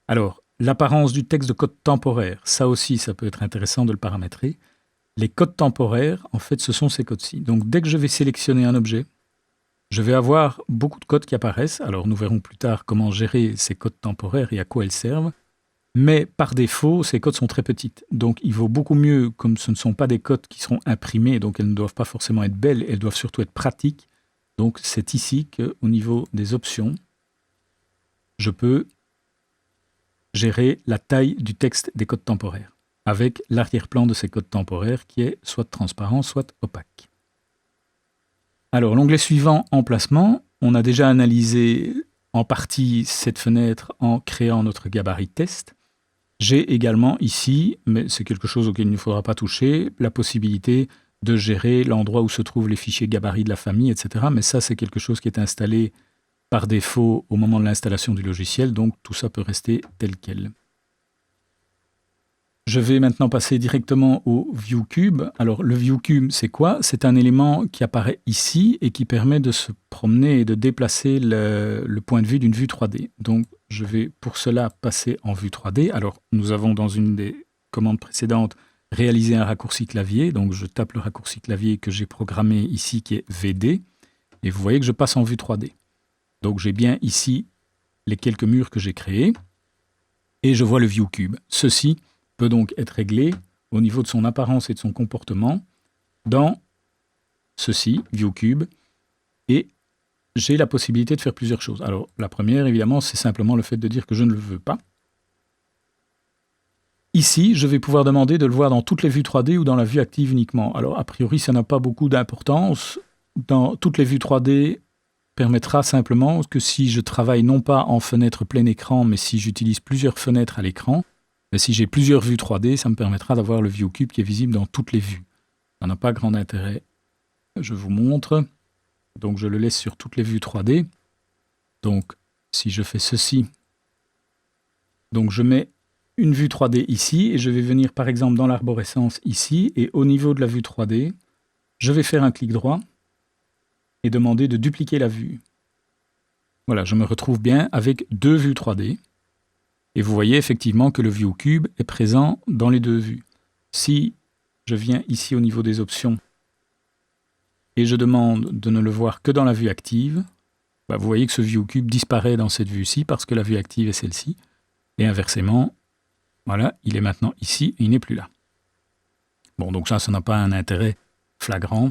Alors, l'apparence du texte de code temporaire, ça aussi, ça peut être intéressant de le paramétrer. Les codes temporaires, en fait, ce sont ces codes-ci. Donc, dès que je vais sélectionner un objet, je vais avoir beaucoup de codes qui apparaissent. Alors, nous verrons plus tard comment gérer ces codes temporaires et à quoi ils servent. Mais par défaut, ces codes sont très petites. Donc, il vaut beaucoup mieux, comme ce ne sont pas des codes qui seront imprimés, donc elles ne doivent pas forcément être belles, elles doivent surtout être pratiques. Donc, c'est ici qu'au niveau des options, je peux gérer la taille du texte des codes temporaires, avec l'arrière-plan de ces codes temporaires qui est soit transparent, soit opaque. Alors, l'onglet suivant, Emplacement, on a déjà analysé en partie cette fenêtre en créant notre gabarit test. J'ai également ici, mais c'est quelque chose auquel il ne faudra pas toucher, la possibilité de gérer l'endroit où se trouvent les fichiers gabarits de la famille, etc. Mais ça, c'est quelque chose qui est installé par défaut au moment de l'installation du logiciel, donc tout ça peut rester tel quel. Je vais maintenant passer directement au ViewCube. Alors le ViewCube, c'est quoi? C'est un élément qui apparaît ici et qui permet de se promener et de déplacer le point de vue d'une vue 3D. Donc je vais pour cela passer en vue 3D. Alors nous avons dans une des commandes précédentes réalisé un raccourci clavier. Donc je tape le raccourci clavier que j'ai programmé ici qui est VD. Et vous voyez que je passe en vue 3D. Donc j'ai bien ici les quelques murs que j'ai créés. Et je vois le ViewCube. Ceci peut donc être réglé au niveau de son apparence et de son comportement dans ceci, ViewCube, et j'ai la possibilité de faire plusieurs choses. Alors la première, évidemment, c'est simplement le fait de dire que je ne le veux pas. Ici, je vais pouvoir demander de le voir dans toutes les vues 3D ou dans la vue active uniquement. Alors a priori, ça n'a pas beaucoup d'importance. Dans toutes les vues 3D, permettra simplement que si je travaille non pas en fenêtre plein écran, mais si j'utilise plusieurs fenêtres à l'écran, mais si j'ai plusieurs vues 3D, ça me permettra d'avoir le ViewCube qui est visible dans toutes les vues. Ça n'a pas grand intérêt. Je vous montre. Donc je le laisse sur toutes les vues 3D. Donc si je fais ceci, donc je mets une vue 3D ici et je vais venir par exemple dans l'arborescence ici et au niveau de la vue 3D, je vais faire un clic droit et demander de dupliquer la vue. Voilà, je me retrouve bien avec deux vues 3D. Et vous voyez effectivement que le ViewCube est présent dans les deux vues. Si je viens ici au niveau des options et je demande de ne le voir que dans la vue active, vous voyez que ce ViewCube disparaît dans cette vue-ci parce que la vue active est celle-ci. Et inversement, voilà, il est maintenant ici et il n'est plus là. Bon, donc ça n'a pas un intérêt flagrant.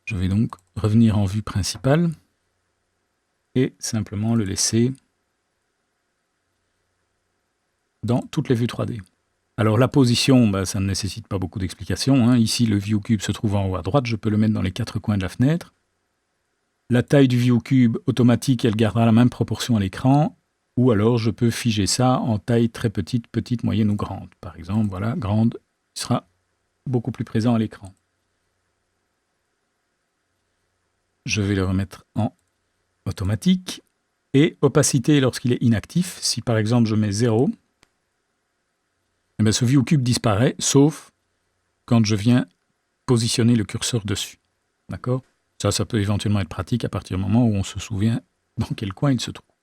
Je vais donc revenir en vue principale et simplement le laisser dans toutes les vues 3D. Alors la position, ça ne nécessite pas beaucoup d'explications. Ici, le ViewCube se trouve en haut à droite, je peux le mettre dans les quatre coins de la fenêtre. La taille du ViewCube automatique, elle gardera la même proportion à l'écran, ou alors je peux figer ça en taille très petite, petite, moyenne ou grande. Par exemple, voilà, grande, il sera beaucoup plus présent à l'écran. Je vais le remettre en automatique. Et opacité lorsqu'il est inactif, si par exemple je mets 0, eh bien, ce ViewCube disparaît, sauf quand je viens positionner le curseur dessus. D'accord ? Ça peut éventuellement être pratique à partir du moment où on se souvient dans quel coin il se trouve.